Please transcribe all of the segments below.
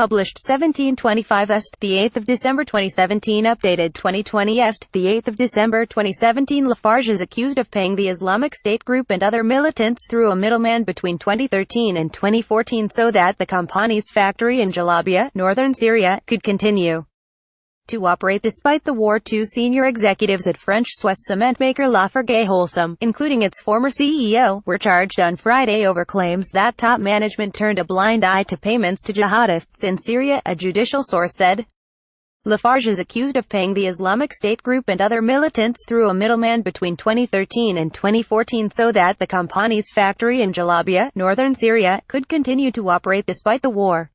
published 1725 Est, the 8th of December 2017, updated 2020 Est, the 8th of December 2017. Lafarge is accused of paying the Islamic State group and other militants through a middleman between 2013 and 2014 so that the company's factory in Jalabiya, northern Syria, could continue to operate despite the war. Two senior executives at FrenchSwiss cement maker LafargeHolcim, including its former CEO, were charged on Friday over claims that top management turned a blind eye to payments to jihadists in Syria, a judicial source said. Lafarge is accused of paying the Islamic State group and other militants through a middleman between 2013 and 2014 so that the company's factory in Jalabiya, northern Syria, could continue to operate despite the war.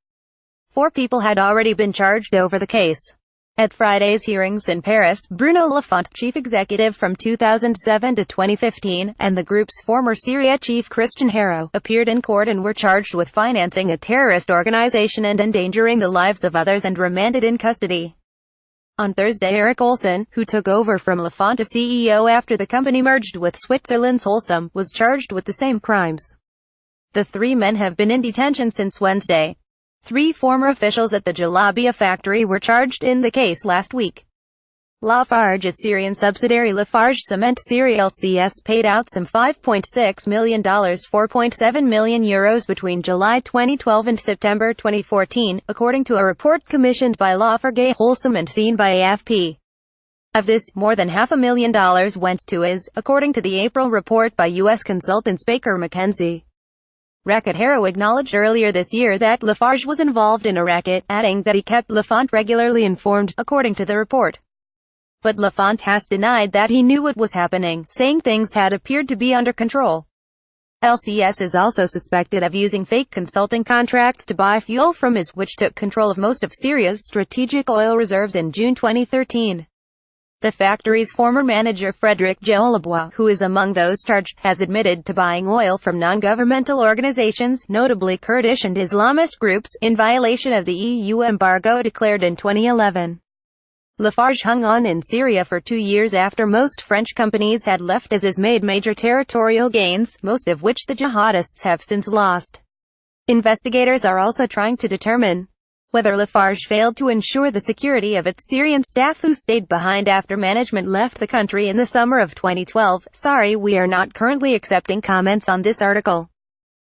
4 people had already been charged over the case. At Friday's hearings in Paris, Bruno Lafont, chief executive from 2007 to 2015, and the group's former Syria chief Christian Harrow, appeared in court and were charged with financing a terrorist organization and endangering the lives of others and remanded in custody. On Thursday, Eric Olsen, who took over from Lafont as CEO after the company merged with Switzerland's Holcim, was charged with the same crimes. The 3 men have been in detention since Wednesday. 3 former officials at the Jalabiya factory were charged in the case last week. Lafarge's Syrian subsidiary Lafarge Cement Syria LCS paid out some $5.6 million €4.7 million between July 2012 and September 2014, according to a report commissioned by LafargeHolcim and seen by AFP. Of this, more than $500,000 went to IS, according to the April report by U.S. consultants Baker McKenzie. Racket. Harrow acknowledged earlier this year that Lafarge was involved in a racket, adding that he kept Lafont regularly informed, according to the report. But Lafont has denied that he knew what was happening, saying things had appeared to be under control. LCS is also suspected of using fake consulting contracts to buy fuel from IS, which took control of most of Syria's strategic oil reserves in June 2013. The factory's former manager Frédéric Jalabiya, who is among those charged, has admitted to buying oil from non-governmental organizations, notably Kurdish and Islamist groups, in violation of the EU embargo declared in 2011. Lafarge hung on in Syria for 2 years after most French companies had left as IS made major territorial gains, most of which the jihadists have since lost. Investigators are also trying to determine whether Lafarge failed to ensure the security of its Syrian staff who stayed behind after management left the country in the summer of 2012. Sorry, we are not currently accepting comments on this article.